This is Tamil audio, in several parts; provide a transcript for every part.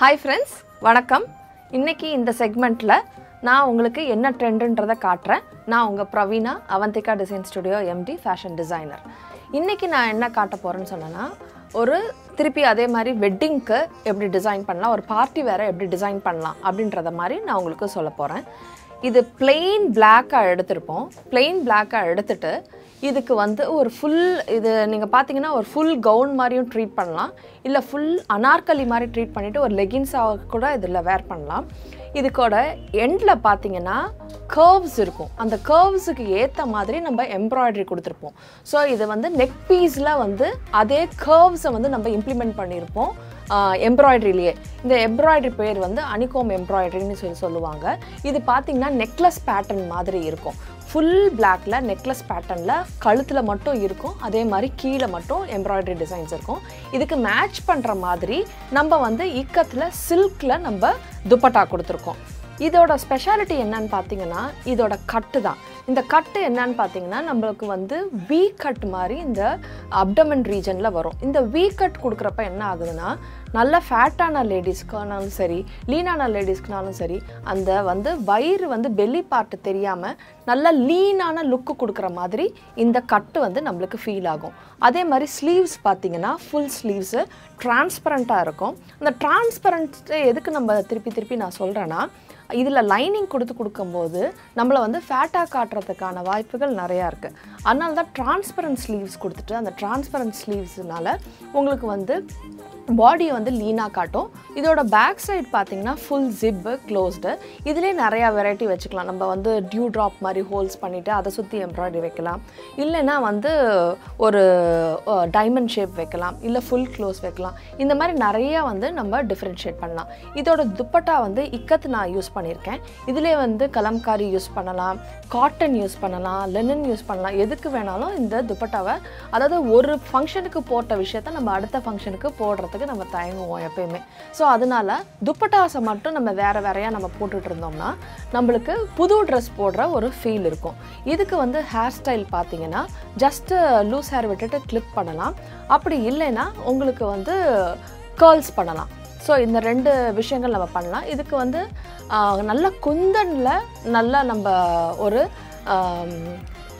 Hi friends, வணக்கம். இன்னைக்கு இந்த செக்மெண்ட்ல நான் உங்களுக்கு என்ன ட்ரெண்ட்ன்றதை காட்றேன். நான் உங்க Praveena, Avanthika design studio MD fashion designer. இன்னைக்கு நான் என்ன காட்ட போறேன்னு சொன்னேன்னா, ஒரு திருப்பி அதே மாதிரி வெட்டிங்க்கு எப்படி டிசைன் பண்ணலாம், ஒரு பார்ட்டி வேற எப்படி டிசைன் பண்ணலாம் அப்படின்றத மாதிரி நான் உங்களுக்கு சொல்ல போறேன். இது plain black-ஆ எடுத்துறோம். plain black-ஆ எடுத்துட்டு இதுக்கு வந்து ஒரு full இது நீங்க பாத்தீங்கன்னா ஒரு full gown மாதிரியும் ட்ரீட் பண்ணலாம் இல்ல full அனார்கலி மாதிரி ட்ரீட் பண்ணிட்டு ஒரு லெகின்ஸா கூட இதல wear பண்ணலாம். இதுக்கோட எண்ட்ல பாத்தீங்கன்னா curves இருக்கும். அந்த curvesக்கு ஏத்த மாதிரி நம்ம எம்ப்ராய்டரி கொடுத்திருப்போம். சோ இது வந்து neck piece-ல வந்து அதே curves-ஐ வந்து நம்ம இம்ப்ளிமென்ட் பண்ணிருப்போம். எம்ப்ராய்டரியிலே இந்த எம்ப்ராய்டரி பேர் வந்து அனிகோம் எம்ப்ராய்டரின்னு சொல்லுவாங்க. இது பாத்தீங்கன்னா நெக்லஸ் பேட்டர்ன் மாதிரி இருக்கும். full blackல நெக்லஸ் பேட்டர்ன்ல கழுத்துல மட்டும் இருக்கும். அதே மாதிரி கீழ மட்டும் எம்ப்ராய்டரி டிசைன்ஸ் இருக்கும். இதுக்கு மேட்ச் பண்ற மாதிரி நம்ம வந்து இக்கத்துல சில்க்ல நம்ம துப்பட்டா கொடுத்திருக்கோம். இதோட ஸ்பெஷாலிட்டி என்னன்னு பாத்தீங்கன்னா இதோட கட் தான். இந்த கட் என்னன்னு பாத்தீங்கன்னா நமக்கு வந்து V கட் மாதிரி இந்த அப்டமன் ரீஜன்ல வரும். இந்த V கட் கொடுக்கறப்ப என்ன ஆகுதுன்னா நல்ல ஃபேட்டான லேடிஸ்க்குனாலும் சரி லீனான லேடிஸ்க்குனாலும் சரி அந்த வந்து வயிறு வந்து பெல்லி பார்ட் தெரியாம நல்ல லீனான லுக் கொடுக்கற மாதிரி இந்த கட் வந்து நமக்கு ஃபீல் ஆகும். அதே மாதிரி ஸ்லீவ்ஸ் பாத்தீங்கன்னா ফুল ஸ்லீவ்ஸ் டிரான்ஸ்பரண்டா இருக்கும். அந்த டிரான்ஸ்பரண்ட் எதுக்கு நம்ம திருப்பி நான் சொல்றேன்னா இதுல லைனிங் கொடுக்கும்போது நம்மள வந்து ஃபேட்டா காட்றதுக்கான வாய்ப்புகள் நிறைய இருக்கு. அதனால தான் டிரான்ஸ்பரண்ட் ஸ்லீவ்ஸ் கொடுத்துட்டு அந்த டிரான்ஸ்பரண்ட் ஸ்லீவ்ஸ்னால உங்களுக்கு வந்து பாடி வந்து லீனா காட்டும். இதோட பேக் சைடு பாத்தீங்கன்னா ফুল ஜிப் க்ளோஸ்டு. இதுலயே நிறைய வெரைட்டி வெச்சுக்கலாம். நம்ம வந்து டியூ டிராப் மாதிரி ஹோல்ஸ் பண்ணிட்டு அத சுத்தி எம்ப்ராய்டரி வைக்கலாம். இல்லனா வந்து ஒரு டைமண்ட் ஷேப் வைக்கலாம். இல்ல ফুল க்ளோஸ் வைக்கலாம். இந்த மாதிரி நிறைய வந்து நம்ம டிஃபரன்ஷியேட் பண்ணலாம். இதோட துப்பட்டா வந்து இக்கத் நான் யூஸ் பண்ணிருக்கேன். இதுலயே வந்து கலம்காரி யூஸ் பண்ணலாம், காட்டன் யூஸ் பண்ணலாம், லினன் யூஸ் பண்ணலாம். எதுக்கு வேணாலும் இந்த துப்பட்டாவை அதாவது ஒரு ஃபங்க்ஷனுக்கு போட்ட விஷயத்தை நம்ம அடுத்த ஃபங்க்ஷனுக்கு போடுறதுக்கு நம்ம தயங்குவோம் எப்பவுமே. சோ அதனால துப்பட்டாஸை மட்டும் நம்ம வேறையா நம்ம போட்டுட்டு இருந்தோம்னா நமக்கு புது Dress போடுற ஒரு ஃபீல் இருக்கும். இதுக்கு வந்து ஹேர் ஸ்டைல் பாத்தீங்கன்னா ஜஸ்ட் லூஸ் ஹேர் விட்டுட்டு கிளிப் பண்ணலாம். அப்படி இல்லைனா உங்களுக்கு வந்து கர்ல்ஸ் பண்ணலாம். சோ இந்த ரெண்டு விஷயங்கள் நம்ம பண்ணலாம். இதுக்கு வந்து நல்ல குந்தன்ல நல்ல நம்ம ஒரு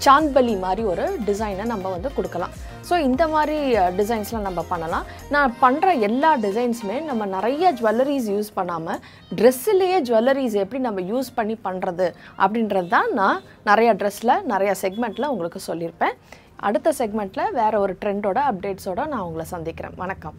சாந்த்பலி மாதிரி ஒரு டிசைனை நம்ம வந்து கொடுக்கலாம். சோ இந்த மாதிரி டிசைன்ஸ்லாம் நம்ம பண்ணலாம். நான் பண்ற எல்லா டிசைன்ஸ்மே நம்ம நிறைய ஜுவல்லரிஸ் யூஸ் பண்ணாம Dressலயே ஜுவல்லரிஸ் எப்படி நம்ம யூஸ் பண்ணி பண்றது அப்படின்றது தான் நான் நிறைய Dressல நிறைய செக்மெண்ட்ல உங்களுக்கு சொல்லிருப்பேன். அடுத்த செக்மெண்ட்ல வேற ஒரு ட்ரெண்டோட அப்டேட்ஸோட நான் உங்களை சந்திக்கிறேன். வணக்கம்.